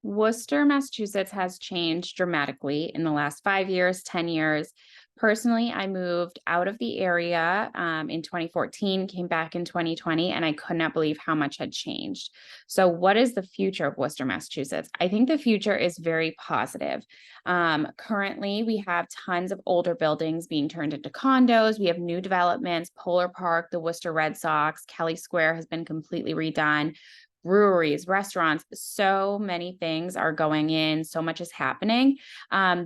Worcester, Massachusetts has changed dramatically in the last 5 years, 10 years. Personally, I moved out of the area in 2014, came back in 2020, and I could not believe how much had changed. So, what is the future of Worcester, Massachusetts? I think the future is very positive. Currently, we have tons of older buildings being turned into condos. We have new developments, Polar Park, the Worcester Red Sox, Kelly Square has been completely redone, breweries, restaurants, so many things are going in, so much is happening.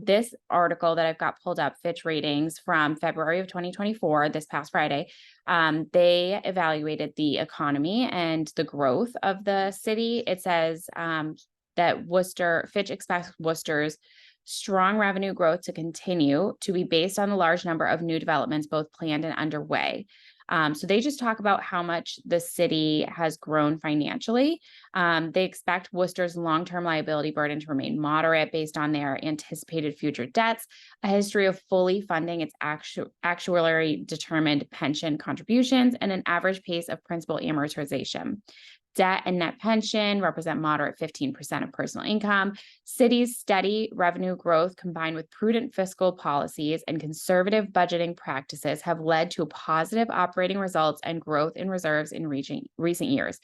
This article that I've got pulled up, Fitch Ratings from February of 2024, this past Friday, they evaluated the economy and the growth of the city. It says that Fitch expects Worcester's strong revenue growth to continue to be based on the large number of new developments, both planned and underway. So they just talk about how much the city has grown financially. They expect Worcester's long-term liability burden to remain moderate based on their anticipated future debts, a history of fully funding its actuarially determined pension contributions, and an average pace of principal amortization. Debt and net pension represent moderate 15% of personal income. City's steady revenue growth combined with prudent fiscal policies and conservative budgeting practices have led to positive operating results and growth in reserves in recent years.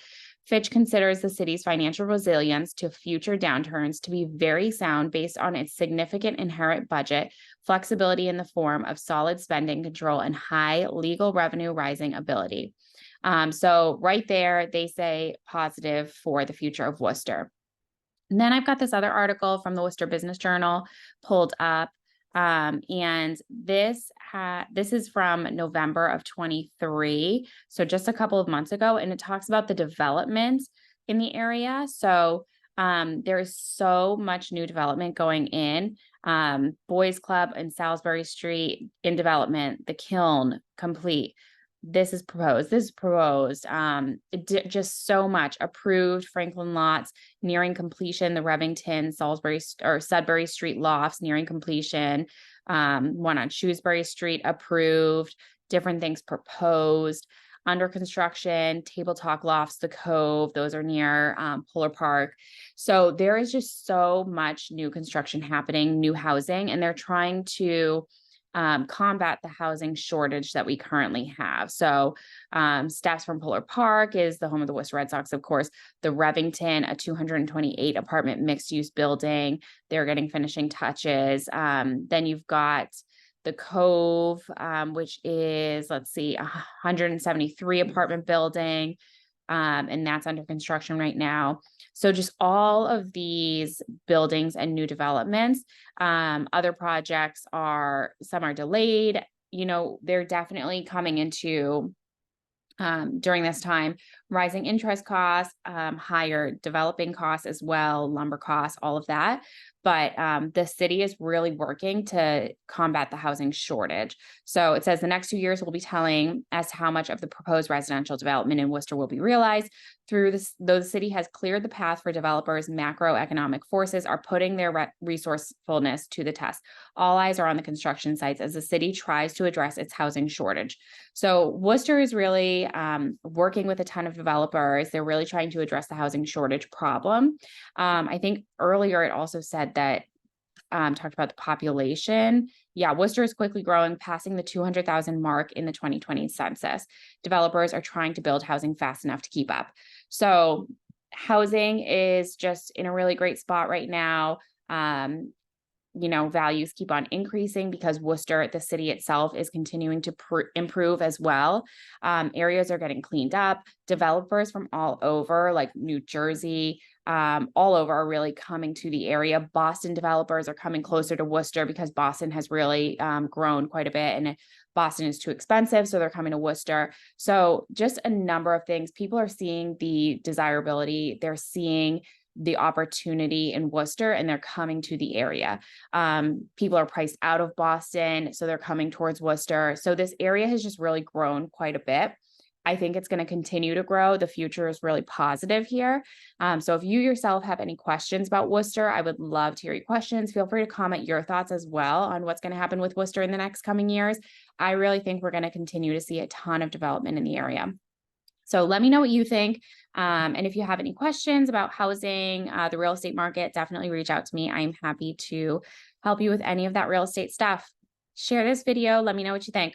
Fitch considers the city's financial resilience to future downturns to be very sound based on its significant inherent budget, flexibility in the form of solid spending control, and high legal revenue rising ability. So right there, they say positive for the future of Worcester. And then I've got this other article from the Worcester Business Journal pulled up. And this is from November of 23. So just a couple of months ago, and it talks about the development in the area. So there is so much new development going in. Boys Club and Salisbury Street in development, the Kiln complete. This is proposed. Just so much approved. Franklin lots nearing completion. The Revington, Sudbury Street lofts nearing completion. One on Shrewsbury Street approved. Different things proposed. Under construction, Table Talk lofts, the Cove. Those are near Polar Park. So there is just so much new construction happening, new housing, and they're trying to combat the housing shortage that we currently have. So steps from Polar Park is the home of the Worcester Red Sox, of course. The Revington, a 228 apartment mixed use building, they're getting finishing touches. Then you've got the Cove, which is, let's see, 173 apartment building. And that's under construction right now. So just all of these buildings and new developments. Other projects some are delayed. They're definitely coming into during this time, rising interest costs, higher developing costs as well, lumber costs, all of that. But the city is really working to combat the housing shortage. So it says the next 2 years will be telling as to how much of the proposed residential development in Worcester will be realized. Through this, though the city has cleared the path for developers, macroeconomic forces are putting their resourcefulness to the test. All eyes are on the construction sites as the city tries to address its housing shortage. So Worcester is really working with a ton of developers. They're really trying to address the housing shortage problem. I think earlier it also said that talked about the population. Yeah, Worcester is quickly growing, passing the 200,000 mark in the 2020 census. Developers are trying to build housing fast enough to keep up. So housing is just in a really great spot right now. Values keep on increasing because Worcester, the city itself, is continuing to improve as well. Areas are getting cleaned up. Developers from all over, like New Jersey, all over, are really coming to the area. Boston developers are coming closer to Worcester because Boston has really grown quite a bit, and Boston is too expensive, so they're coming to Worcester. So just a number of things. People are seeing the desirability. They're seeing the opportunity in Worcester, and they're coming to the area. People are priced out of Boston, so they're coming towards Worcester. So this area has just really grown quite a bit. I think it's going to continue to grow. The future is really positive here. So if you yourself have any questions about Worcester, I would love to hear your questions. Feel free to comment your thoughts as well on what's going to happen with Worcester in the next coming years. I really think we're going to continue to see a ton of development in the area. So let me know what you think. And if you have any questions about housing, the real estate market, definitely reach out to me. I'm happy to help you with any of that real estate stuff. Share this video. Let me know what you think.